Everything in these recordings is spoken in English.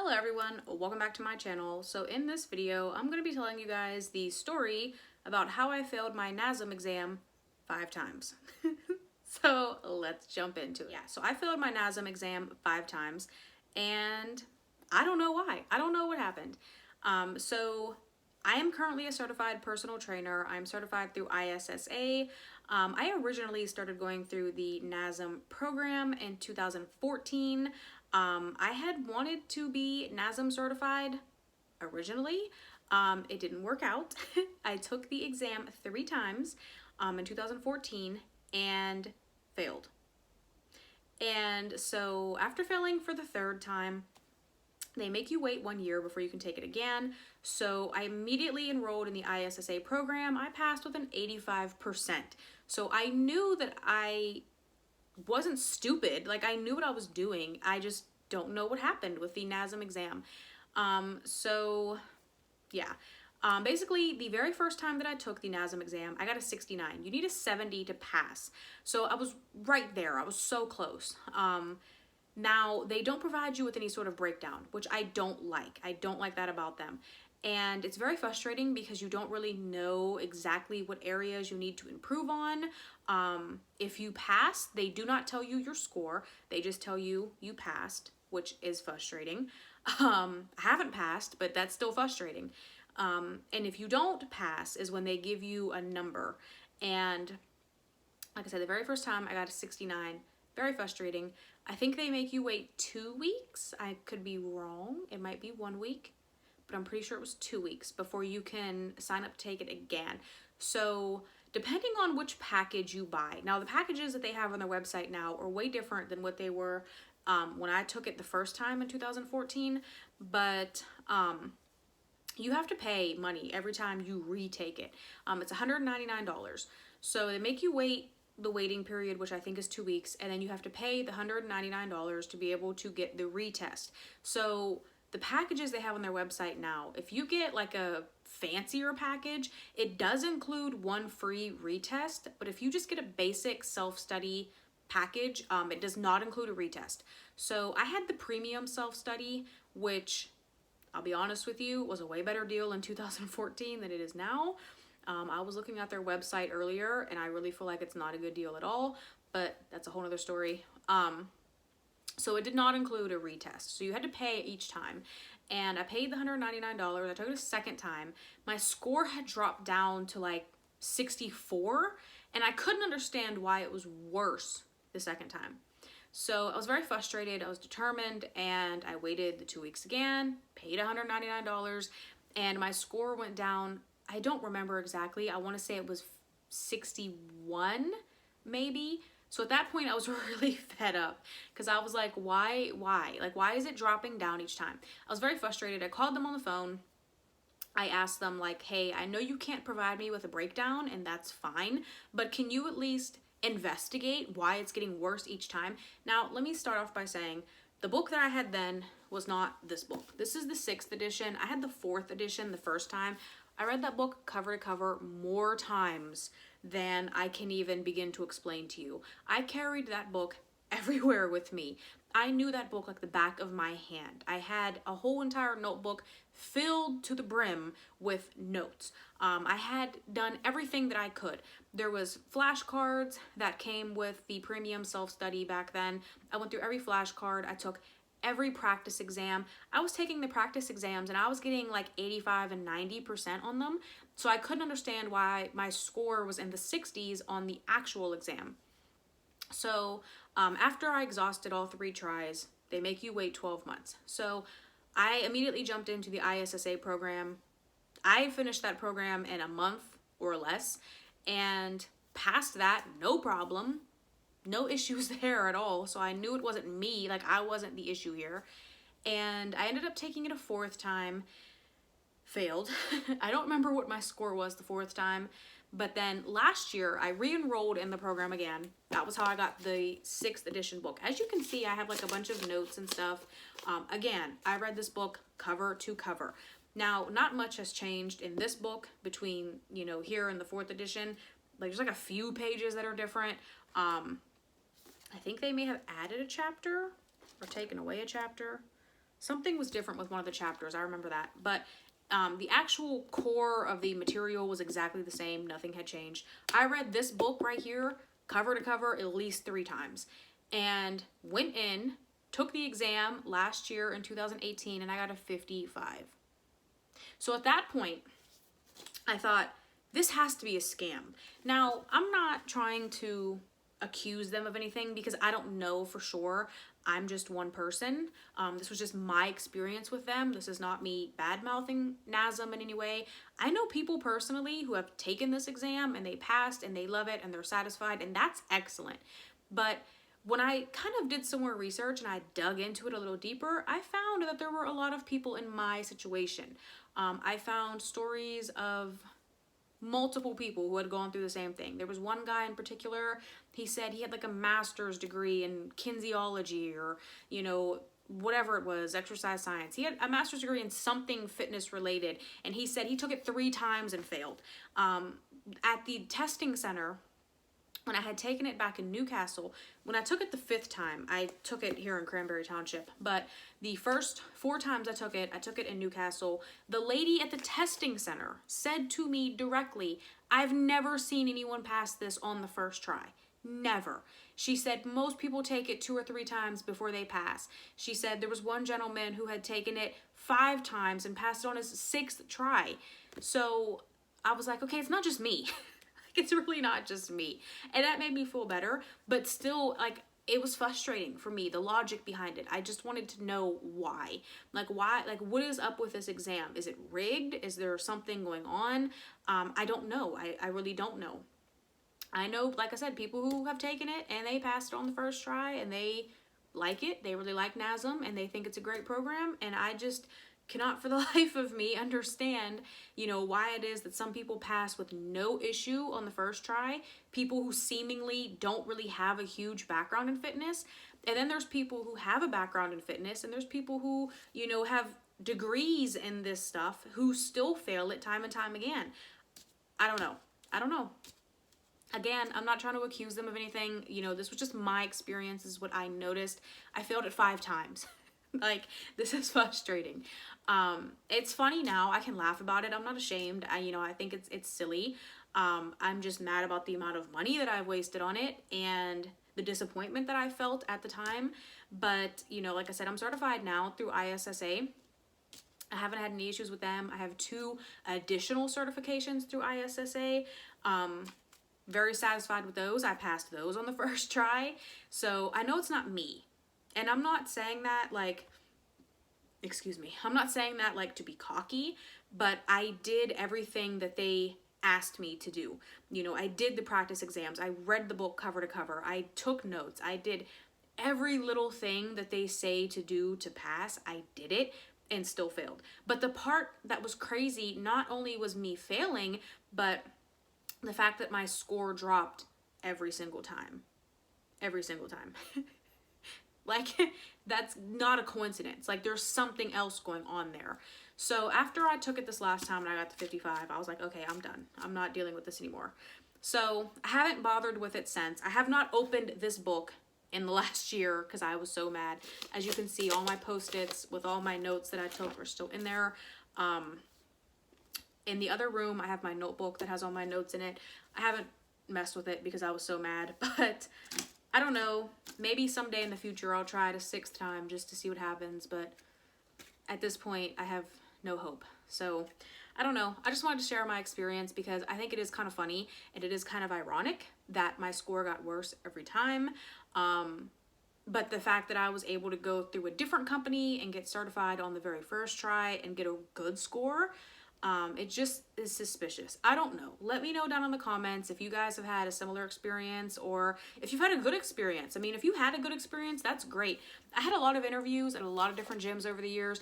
Hello everyone, welcome back to my channel. So in this video, I'm going to be telling you guys the story about how I failed my NASM exam 5 times. So let's jump into it. Yeah, so I failed my NASM exam 5 times and I don't know why. I don't know what happened. So I am currently a certified personal trainer. I'm certified through ISSA. I originally started going through the NASM program in 2014. I had wanted to be NASM certified originally. It didn't work out. I took the exam 3 times in 2014 and failed. And so after failing for the 3rd time, they make you wait 1 year before you can take it again. So I immediately enrolled in the ISSA program. I passed with an 85%. So I knew that I wasn't stupid. Like, I knew what I was doing. I just don't know what happened with the NASM exam. Basically, the very first time that I took the NASM exam, I got a 69. You need a 70 to pass. So I was right there. I was so close. Now, they don't provide you with any sort of breakdown, which I don't like. I don't like that about them. And it's very frustrating because you don't really know exactly what areas you need to improve on. If you pass, they do not tell you your score. They just tell you you passed, which is frustrating. I haven't passed, but that's still frustrating. And if you don't pass is when they give you a number. And like I said, the very first time I got a 69, very frustrating. I think they make you wait 2 weeks. I could be wrong. It might be 1 week, but I'm pretty sure it was 2 weeks before you can sign up to take it again. So depending on which package you buy. Now, the packages that they have on their website now are way different than what they were when I took it the first time in 2014, but you have to pay money every time you retake it. It's $199. So they make you wait the waiting period, which I think is 2 weeks, and then you have to pay the $199 to be able to get the retest. So the packages they have on their website now, if you get like a fancier package, it does include 1 free retest, but if you just get a basic self-study package, it does not include a retest. So I had the premium self-study, which I'll be honest with you, was a way better deal in 2014 than it is now. I was looking at their website earlier and I really feel like it's not a good deal at all, but that's a whole nother story. So it did not include a retest. So you had to pay each time. And I paid the $199. I took it a second time. My score had dropped down to like 64 and I couldn't understand why it was worse the second time. So I was very frustrated. I was determined and I waited the 2 weeks again, paid $199, and my score went down. I don't remember exactly. I want to say it was 61 maybe. So at that point I was really fed up because I was like, why? Like, why is it dropping down each time? I was very frustrated. I called them on the phone. I asked them like, hey, I know you can't provide me with a breakdown and that's fine, but can you at least investigate why it's getting worse each time? Now, let me start off by saying the book that I had then was not this book. This is the 6th edition. I had the 4th edition the first time. I read that book cover to cover more times than I can even begin to explain to you. I carried that book everywhere with me. I knew that book like the back of my hand. I had a whole entire notebook filled to the brim with notes. I had done everything that I could. There was flashcards that came with the premium self-study back then. I went through every flashcard. I took every practice exam. I was taking the practice exams and I was getting like 85 and 90% on them. So I couldn't understand why my score was in the 60s on the actual exam. So after I exhausted all 3 tries, they make you wait 12 months. So I immediately jumped into the ISSA program. I finished that program in a month or less and passed that, no problem. No issues there at all. So I knew it wasn't me, like I wasn't the issue here. And I ended up taking it a 4th time, failed. I don't remember what my score was the 4th time, but then last year I re-enrolled in the program again. That was how I got the 6th edition book. As you can see, I have like a bunch of notes and stuff. Again, I read this book cover to cover. Now, not much has changed in this book between, here and the 4th edition. Like, there's like a few pages that are different. I think they may have added a chapter or taken away a chapter. Something was different with one of the chapters. I remember that. But the actual core of the material was exactly the same. Nothing had changed. I read this book right here, cover to cover, at least 3 times. And went in, took the exam last year in 2018, and I got a 55. So at that point, I thought, this has to be a scam. Now, I'm not trying to accuse them of anything because I don't know for sure. I'm just one person. This was just my experience with them. This is not me bad-mouthing NASM in any way. I know people personally who have taken this exam and they passed and they love it and they're satisfied, and that's excellent. But when I kind of did some more research and I dug into it a little deeper, I found that there were a lot of people in my situation. I found stories of multiple people who had gone through the same thing. There was one guy in particular, he said he had like a master's degree in kinesiology or, you know, whatever it was, exercise science. He had a master's degree in something fitness related, and he said he took it 3 times and failed. At the testing center, when I had taken it back in Newcastle, when I took it the 5th time, I took it here in Cranberry Township, but the first 4 times I took it in Newcastle. The lady at the testing center said to me directly, I've never seen anyone pass this on the first try. Never. She said most people take it 2 or 3 times before they pass. She said there was one gentleman who had taken it 5 times and passed it on his 6th try. So I was like, okay, it's not just me. It's really not just me. And that made me feel better, but still, like, it was frustrating for me, the logic behind it. I just wanted to know why. Like, what is up with this exam? Is it rigged? Is there something going on? I don't know. I really don't know. I know, like I said, people who have taken it and they passed it on the first try and they like it. They really like NASM and they think it's a great program. And I just cannot for the life of me understand, you know, why it is that some people pass with no issue on the first try, people who seemingly don't really have a huge background in fitness, and then there's people who have a background in fitness, and there's people who, you know, have degrees in this stuff who still fail it time and time again. I don't know. Again, I'm not trying to accuse them of anything. You know, this was just my experience. This is what I noticed. I failed it 5 times. Like, this is frustrating. It's funny now. I can laugh about it. I'm not ashamed. I think it's silly. I'm just mad about the amount of money that I've wasted on it and the disappointment that I felt at the time. But, you know, like I said, I'm certified now through ISSA. I haven't had any issues with them. I have 2 additional certifications through ISSA. Very satisfied with those. I passed those on the first try. So I know it's not me. And I'm not saying that like, I'm not saying that like to be cocky, but I did everything that they asked me to do. You know, I did the practice exams. I read the book cover to cover. I took notes. I did every little thing that they say to do to pass. I did it and still failed. But the part that was crazy, not only was me failing, but the fact that my score dropped every single time. Every single time. Like, that's not a coincidence. Like, there's something else going on there. So after I took it this last time and I got to 55, I was like, okay, I'm done. I'm not dealing with this anymore. So I haven't bothered with it since. I have not opened this book in the last year because I was so mad. As you can see, all my Post-its with all my notes that I took are still in there. In the other room, I have my notebook that has all my notes in it. I haven't messed with it because I was so mad, but I don't know. Maybe someday in the future I'll try it a 6th time just to see what happens, but at this point I have no hope. So I don't know. I just wanted to share my experience because I think it is kind of funny and it is kind of ironic that my score got worse every time. But the fact that I was able to go through a different company and get certified on the very first try and get a good score, it just is suspicious. I don't know. Let me know down in the comments if you guys have had a similar experience or if you've had a good experience. I mean, if you had a good experience, that's great. I had a lot of interviews at a lot of different gyms over the years.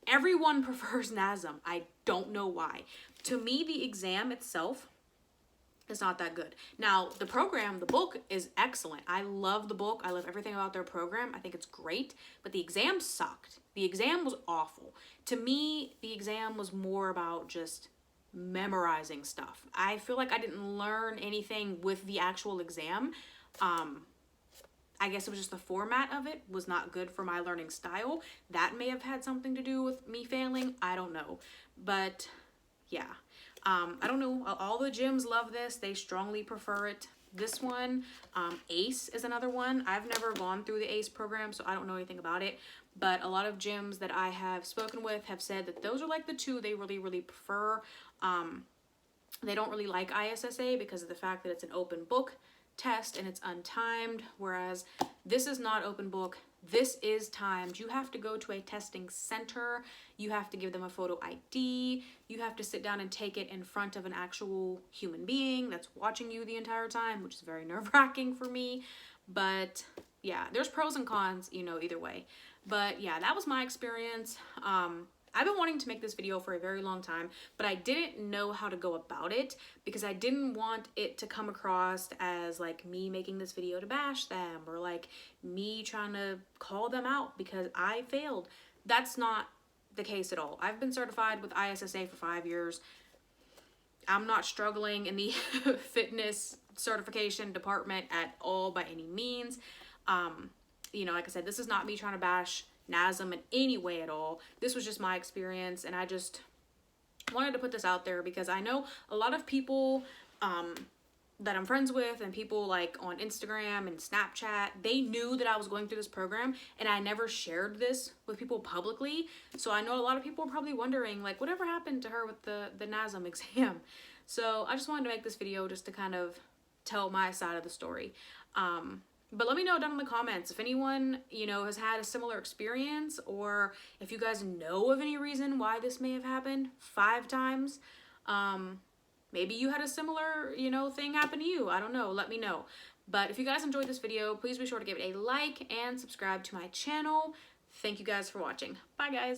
Everyone prefers NASM. I don't know why. To me, the exam itself is not that good. Now, the program, the book is excellent. I love the book. I love everything about their program. I think it's great, but the exam sucked. The exam was awful. To me, the exam was more about just memorizing stuff. I feel like I didn't learn anything with the actual exam. I guess it was just the format of it was not good for my learning style. That may have had something to do with me failing. I don't know. But yeah, I don't know. All the gyms love this. They strongly prefer it. This one, ACE is another one. I've never gone through the ACE program, so I don't know anything about it. But a lot of gyms that I have spoken with have said that those are like the two they really, really prefer. They don't really like ISSA because of the fact that it's an open book test and it's untimed, whereas this is not open book. This is timed. You have to go to a testing center. You have to give them a photo ID. You have to sit down and take it in front of an actual human being that's watching you the entire time, which is very nerve-wracking for me. But yeah, there's pros and cons, you know, either way. But yeah, that was my experience. I've been wanting to make this video for a very long time, but I didn't know how to go about it because I didn't want it to come across as like me making this video to bash them or like me trying to call them out because I failed. That's not the case at all. I've been certified with ISSA for 5 years. I'm not struggling in the fitness certification department at all by any means. You know, like I said, this is not me trying to bash NASM in any way at all. This was just my experience, and I just wanted to put this out there because I know a lot of people that I'm friends with and people like on Instagram and Snapchat, they knew that I was going through this program and I never shared this with people publicly. So I know a lot of people are probably wondering like whatever happened to her with the NASM exam. So I just wanted to make this video just to kind of tell my side of the story. But let me know down in the comments if anyone, you know, has had a similar experience or if you guys know of any reason why this may have happened 5 times. Maybe you had a similar, you know, thing happen to you. I don't know. Let me know. But if you guys enjoyed this video, please be sure to give it a like and subscribe to my channel. Thank you guys for watching. Bye, guys.